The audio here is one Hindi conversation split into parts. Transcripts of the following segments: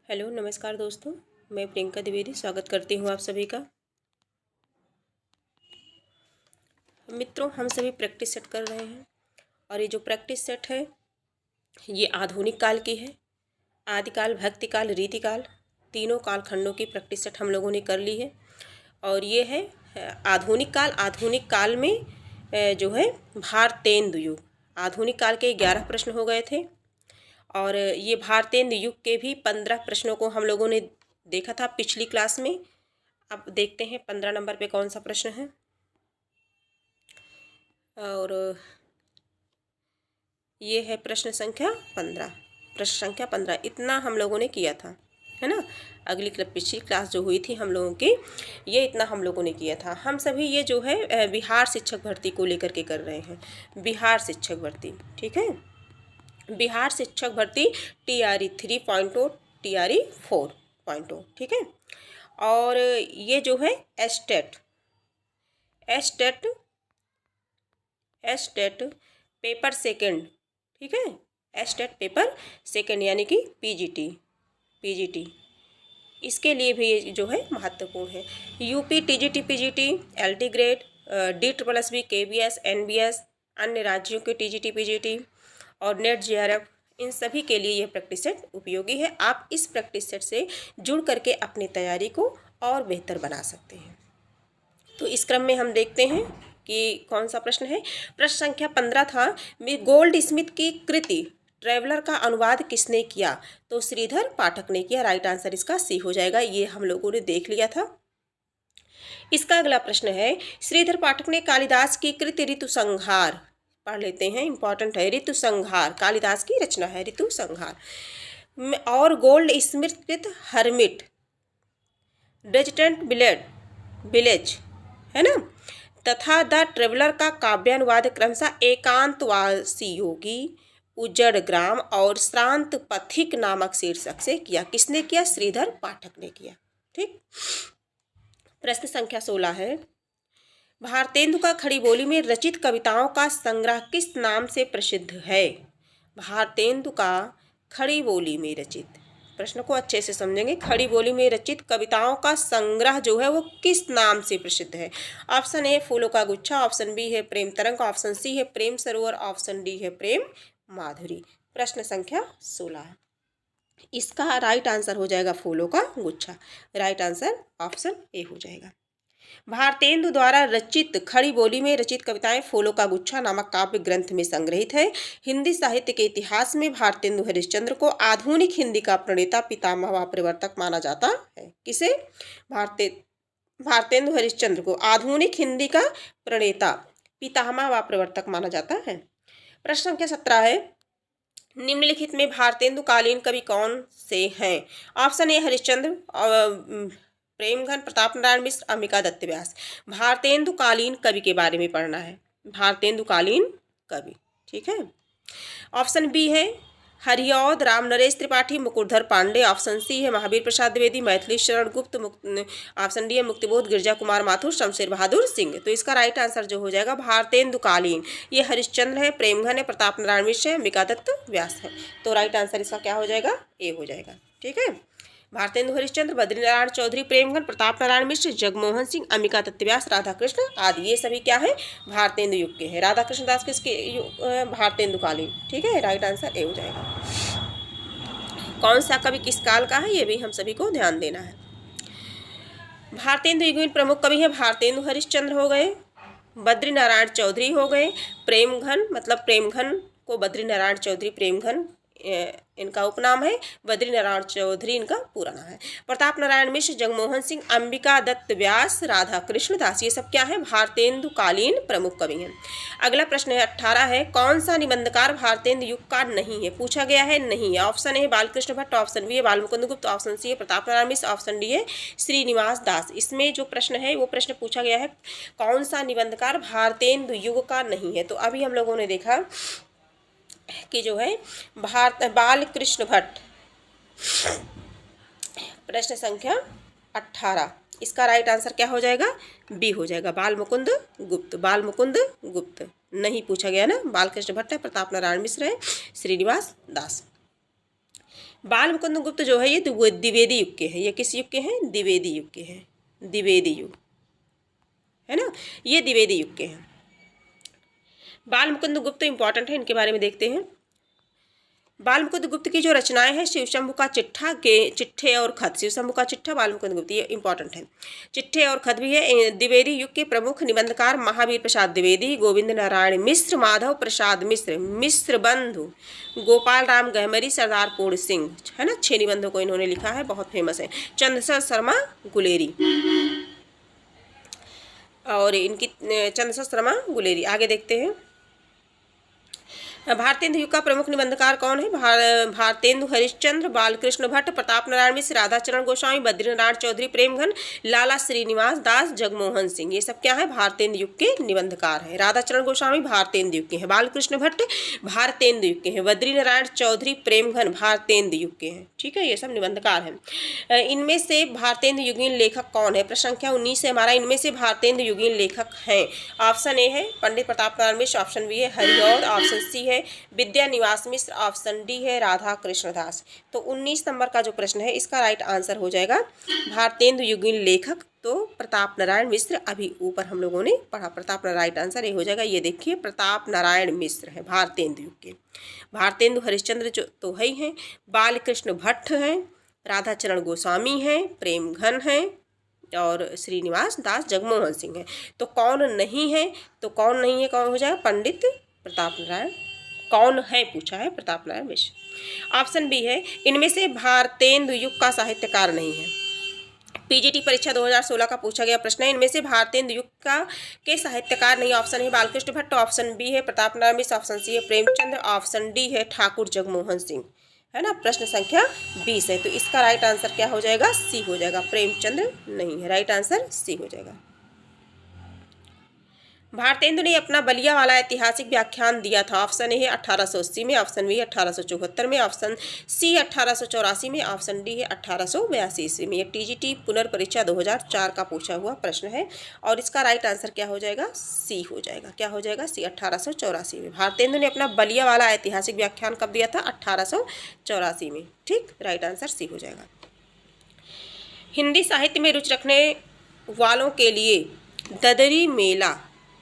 हेलो नमस्कार दोस्तों, मैं प्रियंका द्विवेदी स्वागत करती हूँ आप सभी का। मित्रों, हम सभी प्रैक्टिस सेट कर रहे हैं और ये जो प्रैक्टिस सेट है ये आधुनिक काल की है। आदिकाल, भक्तिकाल, रीतिकाल, तीनों कालखंडों की प्रैक्टिस सेट हम लोगों ने कर ली है और ये है आधुनिक काल। आधुनिक काल में जो है भारतेंदु युग, आधुनिक काल के 11 प्रश्न हो गए थे और ये भारतेंदु युग के भी 15 प्रश्नों को हम लोगों ने देखा था पिछली क्लास में। अब देखते हैं 15 नंबर पे कौन सा प्रश्न है। और ये है प्रश्न संख्या 15। प्रश्न संख्या 15 इतना हम लोगों ने किया था, है ना। अगली पिछली क्लास जो हुई थी हम लोगों की, ये इतना हम लोगों ने किया था। हम सभी ये जो है बिहार शिक्षक भर्ती को लेकर के कर रहे हैं। बिहार शिक्षक भर्ती, ठीक है। बिहार शिक्षक भर्ती TRE 3.0 TRE 4.0, ठीक है। और ये जो है एस्टेट पेपर सेकंड, ठीक है। एस्टेट पेपर सेकंड यानी कि पीजीटी इसके लिए भी ये जो है महत्वपूर्ण है। UP TGT PGT LT grade D++ KBS NBS अन्य राज्यों के TGT PGT और नेट JRF, इन सभी के लिए यह प्रैक्टिस सेट उपयोगी है। आप इस प्रैक्टिस सेट से जुड़ करके अपनी तैयारी को और बेहतर बना सकते हैं। तो इस क्रम में हम देखते हैं कि कौन सा प्रश्न है। प्रश्न संख्या 15 था, गोल्ड स्मिथ की कृति ट्रैवलर का अनुवाद किसने किया? तो श्रीधर पाठक ने किया। राइट आंसर इसका सी हो जाएगा। ये हम लोगों ने देख लिया था। इसका अगला प्रश्न है, श्रीधर पाठक ने कालिदास की कृति ऋतु संहार, पढ़ लेते हैं, इंपॉर्टेंट है। ऋतु संहार कालिदास की रचना है, ऋतु संहार। और गोल्ड स्मिथ कृत हर्मिट डेजर्ट विलेज, है ना, तथा द ट्रेवलर का काव्यानुवाद क्रमशः एकांतवासी योगी, उजड़ ग्राम और श्रांत पथिक नामक शीर्षक से किया। किसने किया? श्रीधर पाठक ने किया, ठीक। प्रश्न संख्या 16 है, भारतेंदु का खड़ी बोली में रचित कविताओं का संग्रह किस नाम से प्रसिद्ध है? भारतेंदु का खड़ी बोली में रचित, प्रश्न को अच्छे से समझेंगे, खड़ी बोली में रचित कविताओं का संग्रह जो है वो किस नाम से प्रसिद्ध है? ऑप्शन ए फूलों का गुच्छा, ऑप्शन बी है प्रेम तरंग, ऑप्शन सी है प्रेम सरोवर, ऑप्शन डी है प्रेम माधुरी। प्रश्न संख्या 16 है, इसका राइट आंसर हो जाएगा फूलों का गुच्छा। राइट आंसर ऑप्शन ए हो जाएगा। भारतेंदु द्वारा रचित खड़ी बोली में रचित कविताएं फूलों का गुच्छा नामक काव्य ग्रंथ में संग्रहित है। हिंदी साहित्य के इतिहास में भारतेंदु हरिश्चंद्र को आधुनिक हिंदी का प्रणेता, पितामह व प्रवर्तक माना जाता है। किसे? भारतेंदु हरिश्चंद्र को आधुनिक हिंदी का प्रणेता, पितामह व प्रवर्तक माना जाता है। प्रश्न संख्या 17 है, निम्नलिखित में भारतेंदु कालीन कवि कौन से हैं? ऑप्शन ए हरिश्चंद्र, प्रेमघन, प्रताप नारायण मिश्र, अंबिका दत्त व्यास। भारतेंदु कालीन कवि के बारे में पढ़ना है, भारतेंदु कालीन कवि, ठीक है। ऑप्शन बी है हरिऔध राम नरेश त्रिपाठी, मुकुटधर पांडे, ऑप्शन सी है महावीर प्रसाद द्विवेदी, मैथिली शरण गुप्त, ऑप्शन डी है मुक्तिबोध गिरजा कुमार माथुर, शमशेर बहादुर सिंह। तो इसका राइट आंसर जो हो जाएगा भारतेंदु कालीन, ये हरिश्चंद्र है, प्रेमघन है, प्रताप नारायण मिश्र है, अंबिका दत्त व्यास है। तो राइट आंसर इसका क्या हो जाएगा? ए हो जाएगा, ठीक है। भारतेंदु हरिश्चंद्र, बद्रीनारायण चौधरी, प्रेमघन, प्रताप नारायण मिश्र, जगमोहन सिंह, अंबिका दत्त व्यास, राधा कृष्ण आदि, ये सभी क्या है? भारतेंदु युग के हैं। राधा कृष्ण दास किसके? भारतेंदु कालीन, ठीक है। राइट आंसर ए हो जाएगा। कौन सा कवि किस काल का है ये भी हम सभी को ध्यान देना है। भारतेंदु युग में प्रमुख कवि है भारतेंदु हरिश्चंद्र हो गए, बद्रीनारायण चौधरी हो गए, प्रेमघन मतलब प्रेमघन को बद्रीनारायण चौधरी प्रेमघन इनका उपनाम है, बद्रीनारायण चौधरी इनका पूरा नाम है, प्रताप नारायण मिश्र, जगमोहन सिंह, अंबिका दत्त व्यास, राधा कृष्ण दास, ये सब क्या है? भारतेंदु कालीन प्रमुख कवि हैं। अगला प्रश्न है 18 है, कौन सा निबंधकार भारतेंदु युग का नहीं है? पूछा गया है नहीं है। Option A Balkrishna Bhatt, option B है बालमुकुंद गुप्त, ऑप्शन सी है प्रताप नारायण मिश्र, ऑप्शन डी है श्रीनिवास दास। इसमें जो प्रश्न है वो प्रश्न पूछा गया है कौन सा निबंधकार भारतेंदु युग का नहीं है। तो अभी हम लोगों ने देखा कि जो है बालकृष्ण भट्ट, प्रश्न संख्या 18, इसका राइट आंसर क्या हो जाएगा? बी हो जाएगा, बालमुकुंद गुप्त। बालमुकुंद गुप्त नहीं पूछा गया ना, बालकृष्ण भट्ट है, प्रताप नारायण मिश्र है, श्रीनिवास दास। बाल मुकुंद गुप्त जो है ये द्विवेदी युग के हैं। ये किस युग के हैं? द्विवेदी युग के हैं। द्विवेदी युग है ना, ये द्विवेदी युग के हैं। बाल मुकुंद गुप्त इंपॉर्टेंट है, इनके बारे में देखते हैं। बाल मुकुंद गुप्त की जो रचनाएं हैं, शिवशंभु का चिट्ठा के चिट्ठे और खत, शिवशंभु का चिट्ठा बाल मुकुंद गुप्त, ये इंपॉर्टेंट है। चिट्ठे और खत भी है। द्विवेदी युग के प्रमुख निबंधकार महावीर प्रसाद द्विवेदी, गोविंद नारायण मिश्र, माधव प्रसाद मिश्र, मिश्र बंधु, गोपाल राम गहमरी, सरदार पूर्ण सिंह, है ना, 6 निबंधों को इन्होंने लिखा है, बहुत फेमस है। चंद्रशेखर शर्मा गुलेरी, और इनकी चंद्रशेखर शर्मा गुलेरी। आगे देखते हैं। भारतेंदु युग का प्रमुख निबंधकार कौन है? भारतेंदु हरिश्चंद्र, बालकृष्ण भट्ट, प्रताप नारायण मिश्र, राधाचरण गोस्वामी, बद्रीनारायण चौधरी प्रेमघन, लाला श्रीनिवास दास, जगमोहन सिंह, ये सब क्या है? भारतेंदु युग के निबंधकार हैं। राधाचरण गोस्वामी भारतेंदु युग के हैं, बालकृष्ण भट्ट भारतेंदु युग के हैं, बद्रीनारायण चौधरी प्रेमघन भारतेंदु युग के हैं। ठीक है, ये सब निबंधकार हैं। इनमें से भारतेंदु युगीन लेखक कौन है? प्रश्न संख्या 19 है हमारा। इनमें से भारतेंदु युगीन लेखक हैं। ऑप्शन ए है पंडित प्रताप नारायण मिश्र, ऑप्शन बी है हरिऔध, ऑप्शन सी है विद्या निवास मिश्र, ऑप्शन डी है राधा कृष्ण दास। तो 19 नंबर का जो प्रश्न है इसका राइट आंसर हो जाएगा भारतेंदु युगीन लेखक तो प्रताप नारायण मिश्र। अभी ऊपर हम लोगों ने पढ़ा, प्रताप नारायण, राइट आंसर ये हो जाएगा। ये देखिए प्रताप नारायण मिश्र है भारतेंदु युग के। भारतेंदु हरिश्चंद्र जो तो है ही हैं, बालकृष्ण भट्ट हैं, राधाचरण गोस्वामी हैं, प्रेमघन हैं, और श्रीनिवास दास, जगमोहन सिंह है। तो कौन नहीं है? तो कौन नहीं है, कौन हो जाएगा? पंडित प्रताप नारायण। कौन है पूछा है? प्रताप नारायण मिश्र। ऑप्शन बी है इनमें से भारतेंदु युग का साहित्यकार नहीं है। पीजीटी परीक्षा 2016 का पूछा गया प्रश्न है, इनमें से भारतेंदु युग का के साहित्यकार नहीं। ऑप्शन है बालकृष्ण भट्ट, ऑप्शन बी है प्रताप नारायण मिश्र, ऑप्शन सी है प्रेमचंद, ऑप्शन डी है ठाकुर जगमोहन सिंह, है ना। प्रश्न संख्या 20 है, तो इसका राइट आंसर क्या हो जाएगा? सी हो जाएगा, प्रेमचंद नहीं है। राइट आंसर सी हो जाएगा। भारतेंदु ने अपना बलिया वाला ऐतिहासिक व्याख्यान दिया था। ऑप्शन ए है 1880 में, ऑप्शन बी 1874 में, ऑप्शन सी 1884 में, ऑप्शन डी है 1882 ईस्वी में। ये टीजीटी पुनर्परीक्षा 2004 का पूछा हुआ प्रश्न है और इसका राइट आंसर क्या हो जाएगा? सी हो जाएगा। क्या हो जाएगा? सी, 1884 में। भारतेंदु ने अपना बलिया वाला ऐतिहासिक व्याख्यान कब दिया था? 1884 में। ठीक, राइट आंसर सी हो जाएगा। हिंदी साहित्य में रुचि रखने वालों के लिए ददरी मेला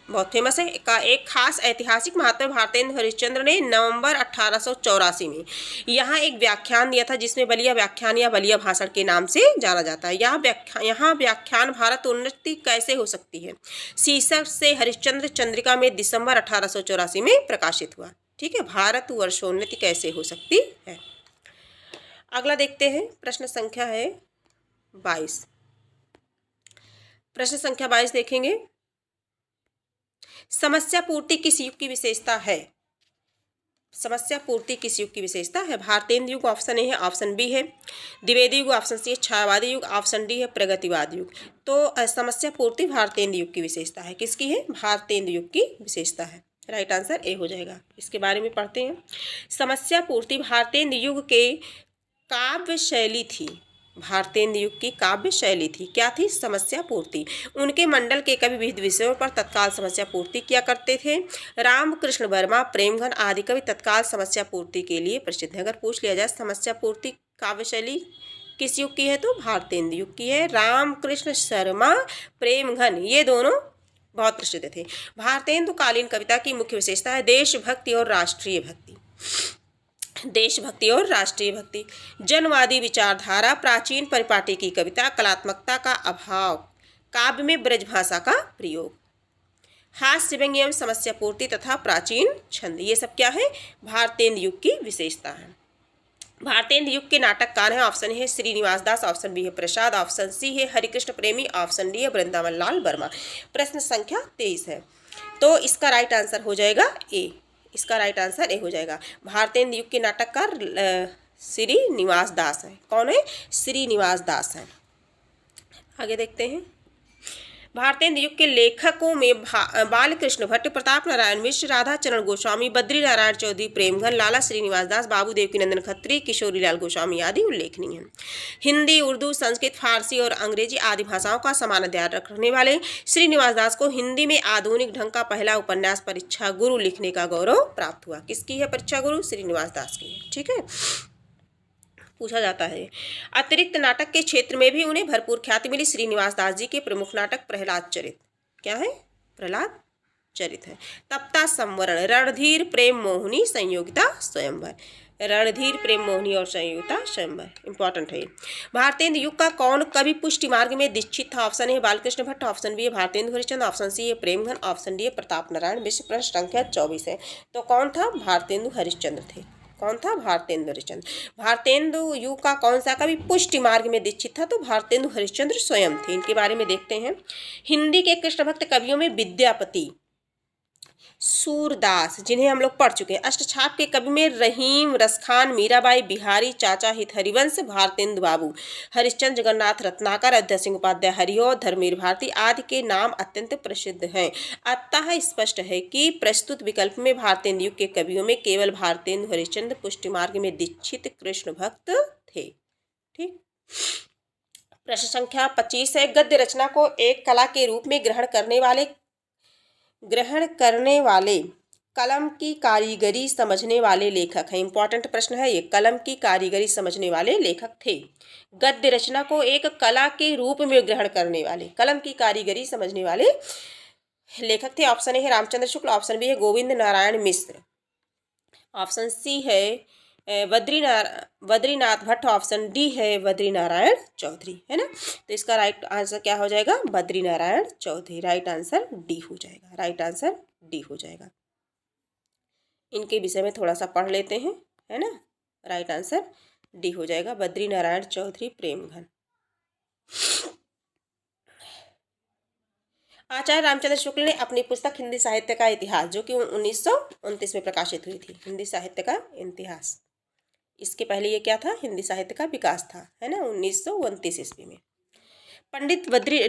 बहुत फेमस है का एक खास ऐतिहासिक महत्व भारतेंदु हरिश्चंद्र ने नवंबर 1884 में यहाँ एक व्याख्यान दिया था, जिसमें बलिया व्याख्यान या बलिया भाषण के नाम से जाना जाता है। यहाँ व्याख्यान भारत उन्नति कैसे हो सकती है शीर्षक से हरिश्चंद्र चंद्रिका में दिसंबर 1884 में प्रकाशित हुआ। ठीक है, भारत वर्षोन्नति कैसे हो सकती है। अगला देखते हैं, प्रश्न संख्या है 22। प्रश्न संख्या 22 देखेंगे। समस्या पूर्ति किस युग की विशेषता है? समस्या पूर्ति किस युग की विशेषता है? भारतेंदु युग ऑप्शन ए है, ऑप्शन बी है द्विवेदी युग, ऑप्शन सी है छायावादी युग, ऑप्शन डी है प्रगतिवाद युग। तो समस्या पूर्ति भारतेंदु युग की विशेषता है। किसकी है? भारतेंदु युग की विशेषता है। राइट आंसर ए हो जाएगा। इसके बारे में पढ़ते हैं। समस्या पूर्ति भारतेंदु युग के काव्य शैली थी। भारतेंदु युग की काव्य शैली थी। क्या थी? समस्या पूर्ति। उनके मंडल के कवि विविध विषयों पर तत्काल समस्या पूर्ति किया करते थे। रामकृष्ण वर्मा, प्रेमघन आदि कवि तत्काल समस्या पूर्ति के लिए प्रसिद्ध है। अगर पूछ लिया जाए समस्या पूर्ति काव्य शैली किस युग की है तो भारतेंदु युग की है। रामकृष्ण शर्मा, प्रेमघन ये दोनों बहुत प्रसिद्ध थे। भारतेंदु कालीन कविता की मुख्य विशेषता है देशभक्ति और राष्ट्रीय भक्ति। देशभक्ति और राष्ट्रीय भक्ति, जनवादी विचारधारा, प्राचीन परिपाटी की कविता, कलात्मकता का अभाव, काव्य में ब्रजभाषा का प्रयोग, हास्य व्यंग्य एवं समस्या पूर्ति तथा प्राचीन छंद, ये सब क्या है? भारतेंदु युग की विशेषता है। भारतेंदु युग के नाटककार हैं। ऑप्शन है श्रीनिवास दास, ऑप्शन बी है प्रसाद, ऑप्शन सी है हरिकृष्ण प्रेमी, ऑप्शन डी है वृंदावन लाल वर्मा। प्रश्न संख्या 23 है, तो इसका राइट आंसर हो जाएगा ए। इसका राइट आंसर ए हो जाएगा। भारतेंदु युग के नाटककार श्रीनिवास दास हैं। कौन है? श्रीनिवास दास हैं। आगे देखते हैं। भारतेंदु युग के लेखकों में बालकृष्ण भट्ट, प्रताप नारायण मिश्र, राधाचरण गोस्वामी, बद्रीनारायण चौधरी प्रेमघन, लाला श्रीनिवास दास, बाबू देवकीनंदन खत्री, किशोरीलाल गोस्वामी आदि उल्लेखनीय हैं। हिंदी, उर्दू, संस्कृत, फारसी और अंग्रेजी आदि भाषाओं का समान अध्ययन रखने वाले श्रीनिवास दास को हिंदी में आधुनिक ढंग का पहला उपन्यास परीक्षा गुरु लिखने का गौरव प्राप्त हुआ। किसकी है परीक्षा गुरु? श्रीनिवास दास की है। ठीक है, पूछा जाता है। अतिरिक्त नाटक के क्षेत्र में भी उन्हें भरपूर ख्याति मिली। श्रीनिवास दास जी के प्रमुख नाटक प्रहलाद चरित, क्या है? प्रहलाद चरित है। तप्ता संवरण, रणधीर प्रेम मोहिनी, संयोगिता स्वयंवर। रणधीर प्रेम मोहिनी और संयोगिता स्वयंवर इंपॉर्टेंट है। भारतेंदु युग का कौन कवि पुष्टि मार्ग में दीक्षित था? Option A Balkrishna Bhatt, option B है भारतेंदु हरिश्चंद्र, ऑप्शन सी है प्रेमघन, ऑप्शन डी है प्रताप नारायण मिश्र। प्रश्न संख्या 24 है। तो कौन था? भारतेंदु हरिश्चंद्र थे। कौन था? भारतेंदु हरिश्चंद्र। भारतेंदु युग का कौन सा कवि पुष्टि मार्ग में दीक्षित था? तो भारतेंदु हरिश्चंद्र स्वयं थे। इनके बारे में देखते हैं। हिंदी के कृष्ण भक्त कवियों में विद्यापति, सूरदास, जिन्हें हम लोग पढ़ चुके हैं। अष्टछाप के कवि में रहीम, रसखान, मीराबाई, बिहारी, चाचा हित हरिवंश, भारतेंदु बाबू, हरिश्चंद्र, जगन्नाथ रत्नाकर, अध्यय सिंह उपाध्याय, हरिऔध, धर्मवीर भारती आदि के नाम अत्यंत प्रसिद्ध हैं। अतः स्पष्ट है कि प्रस्तुत विकल्प में भारतेंदु युग के कवियों में केवल भारतेंदु हरिश्चंद्र पुष्टि मार्ग में दीक्षित कृष्ण भक्त थे। ठीक। प्रश्न संख्या 25 है। गद्य रचना को एक कला के रूप में ग्रहण करने वाले कलम की कारीगरी समझने वाले लेखक हैं। इंपॉर्टेंट प्रश्न है ये। कलम की कारीगरी समझने वाले लेखक थे। गद्य रचना को एक कला के रूप में ग्रहण करने वाले, कलम की कारीगरी समझने वाले लेखक थे। ऑप्शन ए है रामचंद्र शुक्ल, ऑप्शन बी है गोविंद नारायण मिश्र, ऑप्शन सी है बद्रीनाथ भट्ट, ऑप्शन डी है बद्रीनारायण चौधरी, है ना। तो इसका राइट आंसर क्या हो जाएगा? Badrinarayan Chaudhary. Right answer D हो जाएगा। राइट आंसर डी हो जाएगा। इनके विषय में थोड़ा सा पढ़ लेते हैं, है ना। राइट आंसर डी हो जाएगा, बद्रीनारायण चौधरी प्रेमघन। आचार्य रामचंद्र शुक्ल ने अपनी पुस्तक हिंदी साहित्य का इतिहास, जो कि 1929 में प्रकाशित हुई थी, हिंदी साहित्य का इतिहास, इसके पहले ये क्या था? हिंदी साहित्य का विकास था, है ना, 1929 ईस्वी में।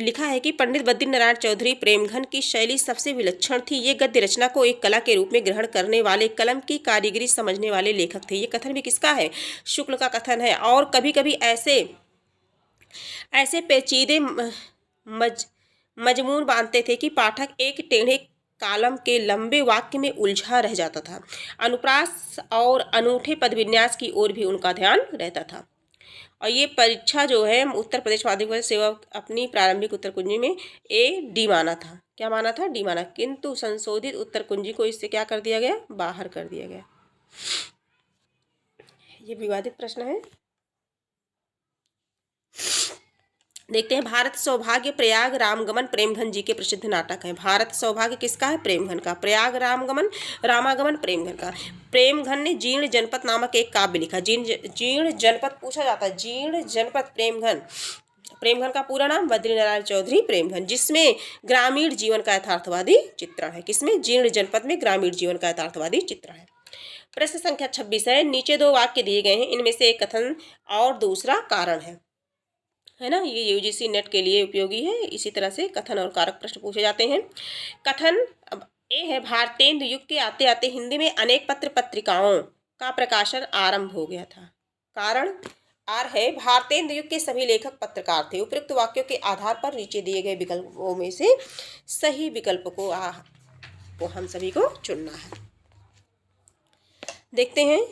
लिखा है कि पंडित बद्रीनारायण चौधरी प्रेमघन की शैली सबसे विलक्षण थी। ये गद्य रचना को एक कला के रूप में ग्रहण करने वाले, कलम की कारीगरी समझने वाले लेखक थे। ये कथन भी किसका है? शुक्ल का कथन है। और कभी कभी ऐसे पेचीदे मजमून बांधते थे कि पाठक एक टेढ़े कालम के लंबे वाक्य में उलझा रह जाता था। अनुप्रास और अनूठे पदविन्यास की ओर भी उनका ध्यान रहता था। और ये परीक्षा जो है उत्तर प्रदेश माध्यमिक सेवा अपनी प्रारंभिक उत्तर कुंजी में डी माना था। क्या माना था? डी माना। किंतु संशोधित उत्तर कुंजी को इससे क्या कर दिया गया? बाहर कर दिया गया। ये विवादित प्रश्न है। देखते हैं। भारत सौभाग्य प्रयाग रामगमन प्रेमघन जी के प्रसिद्ध नाटक है। भारत सौभाग्य किसका है? प्रेमघन का। प्रयाग रामागमन प्रेमघन का। प्रेमघन ने जीर्ण जनपद नामक एक काव्य लिखा। जीर्ण जनपद पूछा जाता है। जीर्ण जनपद प्रेमघन का पूरा नाम बद्रीनारायण चौधरी प्रेमघन, जिसमें ग्रामीण जीवन का यथार्थवादी चित्रण है। किसमें? जीर्ण जनपद में ग्रामीण जीवन का यथार्थवादी चित्रण है। प्रश्न संख्या 26 है। नीचे दो वाक्य दिए गए हैं, इनमें से एक कथन और दूसरा कारण है ना। ये यूजीसी नेट के लिए उपयोगी है। इसी तरह से कथन और कारक प्रश्न पूछे जाते हैं। कथन अब ए है, भारतेंदु युग के आते आते हिंदी में अनेक पत्र पत्रिकाओं का प्रकाशन आरंभ हो गया था। कारण आर है, भारतेंदु युग के सभी लेखक पत्रकार थे। उपयुक्त वाक्यों के आधार पर नीचे दिए गए विकल्पों में से सही विकल्प को हम सभी को चुनना है। देखते हैं।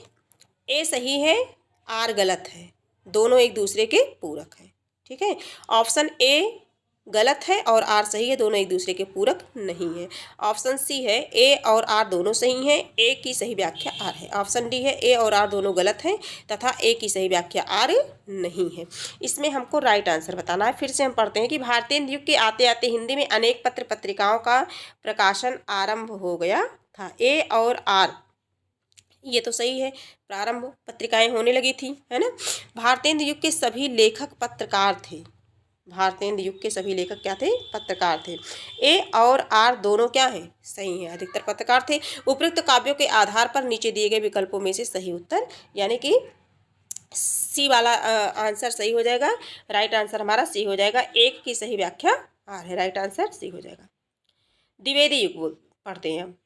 ए सही है, आर गलत है। दोनों एक दूसरे के पूरक है। ठीक है। ऑप्शन ए गलत है और आर सही है, दोनों एक दूसरे के पूरक नहीं है। ऑप्शन सी है, ए और आर दोनों सही हैं, ए की सही व्याख्या आर है। ऑप्शन डी है, ए और आर दोनों गलत हैं तथा ए की सही व्याख्या आर नहीं है। इसमें हमको राइट आंसर बताना है। फिर से हम पढ़ते हैं कि भारतेंदु युग के आते आते हिंदी में अनेक पत्र पत्रिकाओं का प्रकाशन आरंभ हो गया था। ए और आर ये तो सही है, प्रारंभ पत्रिकाएं होने लगी थी, है ना। भारतेंदु युग के सभी लेखक पत्रकार थे। भारतेंदु युग के सभी लेखक क्या थे? पत्रकार थे। ए और आर दोनों क्या है? सही है, अधिकतर पत्रकार थे। उपयुक्त काव्यों के आधार पर नीचे दिए गए विकल्पों में से सही उत्तर, यानी कि सी वाला आंसर सही हो जाएगा। राइट आंसर हमारा सी हो जाएगा। एक की सही व्याख्या आर है। राइट आंसर सी हो जाएगा। द्विवेदी युग पढ़ते हैं हम।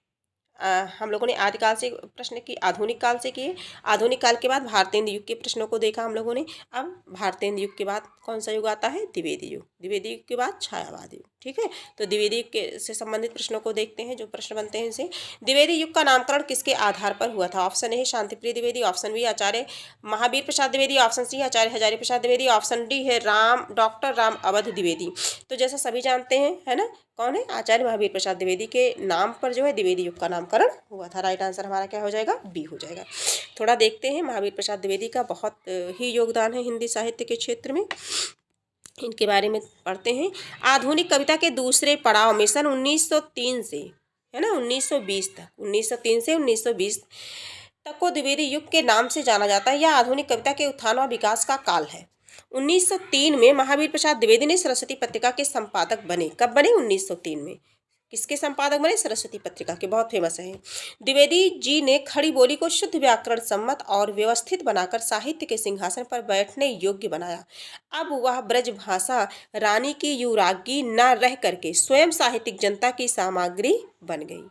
हम लोगों ने आदिकाल से प्रश्न की, आधुनिक काल से किए, आधुनिक काल के बाद भारतेंदु युग के प्रश्नों को देखा हम लोगों ने। अब भारतेंदु युग के बाद कौन सा युग आता है? द्विवेदी युग। द्विवेदी युग के बाद छायावाद युग। ठीक है, तो द्विवेदी युग के से संबंधित प्रश्नों को देखते हैं, जो प्रश्न बनते हैं इनसे। द्विवेदी युग का नामकरण किसके आधार पर हुआ था? ऑप्शन ए शांतिप्रिय द्विवेदी, ऑप्शन बी आचार्य महावीर प्रसाद द्विवेदी, ऑप्शन सी आचार्य हजारी प्रसाद द्विवेदी, ऑप्शन डी है डॉक्टर राम अवध द्विवेदी। तो जैसा सभी जानते हैं, है ना, कौन है? आचार्य महावीर प्रसाद द्विवेदी के नाम पर जो है द्विवेदी युग का नामकरण हुआ था। राइट आंसर हमारा क्या हो जाएगा? बी हो जाएगा। थोड़ा देखते हैं, महावीर प्रसाद द्विवेदी का बहुत ही योगदान है हिंदी साहित्य के क्षेत्र में, इनके बारे में पढ़ते हैं। आधुनिक कविता के दूसरे पड़ाव में सन 1903 से, है ना, 1920 तक, 1903 से 1920 तक को द्विवेदी युग के नाम से जाना जाता है। यह आधुनिक कविता के उत्थान और विकास का काल है। 1903 में महावीर प्रसाद द्विवेदी ने सरस्वती पत्रिका के संपादक बने। कब बने? 1903 में। किसके संपादक बने? सरस्वती पत्रिका के, बहुत फेमस है। द्विवेदी जी ने खड़ी बोली को शुद्ध व्याकरण सम्मत और व्यवस्थित बनाकर साहित्य के सिंहासन पर बैठने योग्य बनाया। अब वह ब्रज भाषा रानी की युवरागी न रह करके स्वयं साहित्यिक जनता की सामग्री बन गई।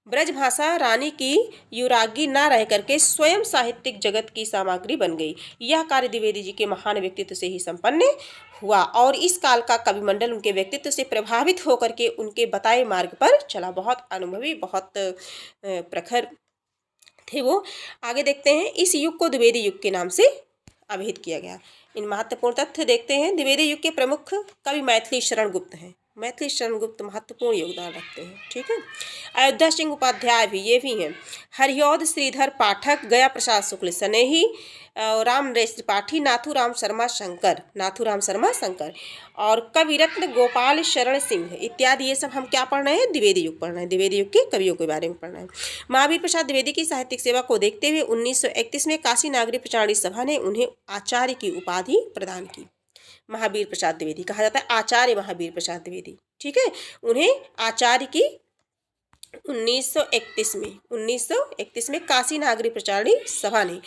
ब्रज भाषा रानी की युवरागी न रह करके स्वयं साहित्यिक जगत की सामग्री बन गई। यह कार्य द्विवेदी जी के महान व्यक्तित्व से ही संपन्न हुआ और इस काल का कविमंडल उनके व्यक्तित्व से प्रभावित होकर के उनके बताए मार्ग पर चला। बहुत अनुभवी, बहुत प्रखर थे वो। आगे देखते हैं, इस युग को द्विवेदी युग के नाम से अभिहित किया गया। इन महत्वपूर्ण तथ्य देखते हैं। द्विवेदी युग के प्रमुख कवि मैथिली शरण गुप्त हैं। मैथिली शरण गुप्त महत्वपूर्ण योगदान रखते हैं। ठीक है, अयोध्या सिंह उपाध्याय भी, ये भी हैं। हरिऔध श्रीधर पाठक, गया प्रसाद शुक्ल स्नेही, राम नरेश त्रिपाठी, नाथूराम शर्मा शंकर और कविरत्न गोपाल शरण सिंह इत्यादि। ये सब हम क्या पढ़ रहे हैं? द्विवेदी युग पढ़ रहे हैं, द्विवेदी युग के कवियों के बारे में पढ़ रहे हैं। महावीर प्रसाद द्विवेदी की साहित्यिक सेवा को देखते हुए 1931 में काशी नागरी प्रचारणी सभा ने उन्हें आचार्य की उपाधि प्रदान की। महावीर प्रसाद द्विवेदी कहा जाता है आचार्य महावीर प्रसाद द्विवेदी। ठीक है, उन्हें आचार्य की 1931 में काशी नागरी प्रचारणी सभा ने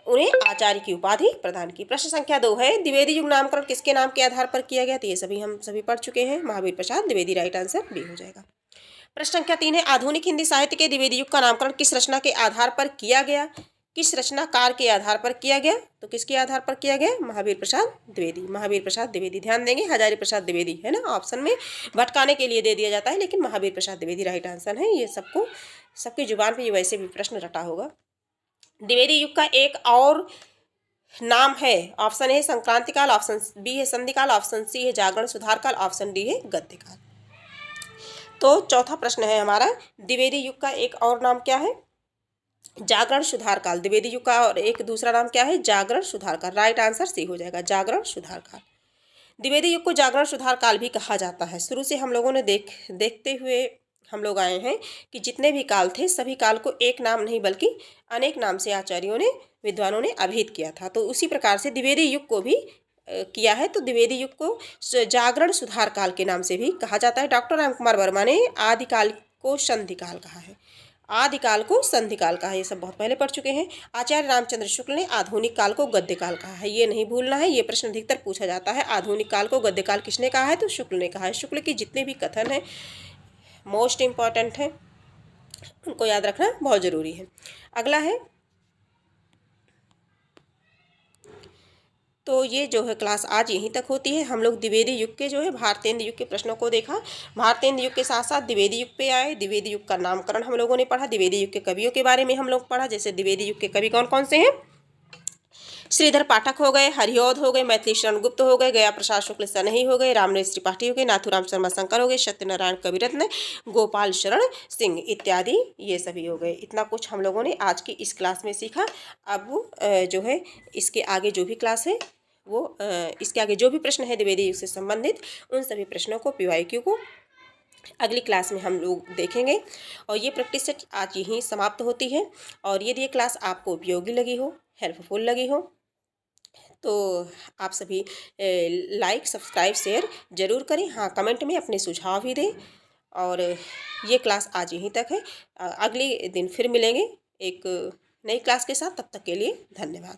उन्हें आचार्य की उपाधि प्रदान की। प्रश्न संख्या 2 है, द्विवेदी युग नामकरण किसके नाम के आधार पर किया गया? तो ये हम सभी पढ़ चुके हैं, Mahavir Prasad Dwivedi. Right answer B हो जाएगा। प्रश्न संख्या 3 है, आधुनिक हिंदी साहित्य के द्विवेदी युग का नामकरण किस रचना के आधार पर किया गया? किस रचनाकार के आधार पर किया गया? तो किसके आधार पर किया गया? महावीर प्रसाद द्विवेदी। महावीर प्रसाद द्विवेदी। ध्यान देंगे, हजारी प्रसाद द्विवेदी है ना, ऑप्शन में भटकाने के लिए दे दिया जाता है, लेकिन महावीर प्रसाद द्विवेदी राइट आंसर है। ये सबको, सबकी जुबान पे ये वैसे भी प्रश्न रटा होगा। द्विवेदी युग का एक और नाम है, ऑप्शन ए संक्रांति काल, ऑप्शन बी है संधि काल, ऑप्शन सी है जागरण सुधार काल, ऑप्शन डी है गद्य काल। तो चौथा प्रश्न है हमारा, द्विवेदी युग का एक और नाम क्या है? जागरण सुधार काल। द्विवेदी युग का और एक दूसरा नाम क्या है? जागरण सुधार काल। राइट आंसर सी हो जाएगा, जागरण सुधार काल। द्विवेदी युग को जागरण सुधार काल भी कहा जाता है। शुरू से हम लोगों ने देखते हुए हम लोग आए हैं कि जितने भी काल थे सभी काल को एक नाम नहीं बल्कि अनेक नाम से आचार्यों ने, विद्वानों ने अभिहित किया था। तो उसी प्रकार से द्विवेदी युग को भी किया है। तो द्विवेदी युग को जागरण सुधार काल के नाम से भी कहा जाता है। डॉक्टर राम कुमार वर्मा ने आदिकाल को संधि काल कहा है, आदिकाल को संधि काल कहा है। ये सब बहुत पहले पढ़ चुके हैं। आचार्य रामचंद्र शुक्ल ने आधुनिक काल को गद्य काल कहा है। ये नहीं भूलना है, ये प्रश्न अधिकतर पूछा जाता है। आधुनिक काल को गद्य काल किसने कहा है? तो शुक्ल ने कहा है। शुक्ल की जितने भी कथन हैं मोस्ट इम्पॉर्टेंट हैं, उनको याद रखना बहुत ज़रूरी है। अगला है, तो ये जो है क्लास आज यहीं तक होती है। हम लोग द्विवेदी युग के जो है भारतेंदु युग के प्रश्नों को देखा, भारतेंदु युग के साथ साथ द्विवेदी युग पे आए। द्विवेदी युग का नामकरण हम लोगों ने पढ़ा, द्विवेदी युग के कवियों के बारे में हम लोग पढ़ा। जैसे द्विवेदी युग के कवि कौन कौन से हैं? श्रीधर पाठक हो गए, हरिऔध हो गए, मैथिली शरण गुप्त हो गए, गया प्रसाद शुक्ल स्नेही हो गए, राम नरेश त्रिपाठी हो गए, नाथूराम शर्मा शंकर हो गए, सत्यनारायण कविरत्न, गोपाल शरण सिंह इत्यादि, ये सभी हो गए। इतना कुछ हम लोगों ने आज की इस क्लास में सीखा। अब जो है इसके आगे जो भी क्लास है वो इसके आगे जो भी प्रश्न है द्विवेदी युग से संबंधित, उन सभी प्रश्नों को PYQ को अगली क्लास में हम लोग देखेंगे। और ये प्रैक्टिस सेट आज यहीं समाप्त होती है। और यदि ये क्लास आपको उपयोगी लगी हो, हेल्पफुल लगी हो, तो आप सभी लाइक, सब्सक्राइब, शेयर ज़रूर करें। हाँ, कमेंट में अपने सुझाव भी दें। और ये क्लास आज यहीं तक है। अगले दिन फिर मिलेंगे एक नई क्लास के साथ। तब तक के लिए धन्यवाद।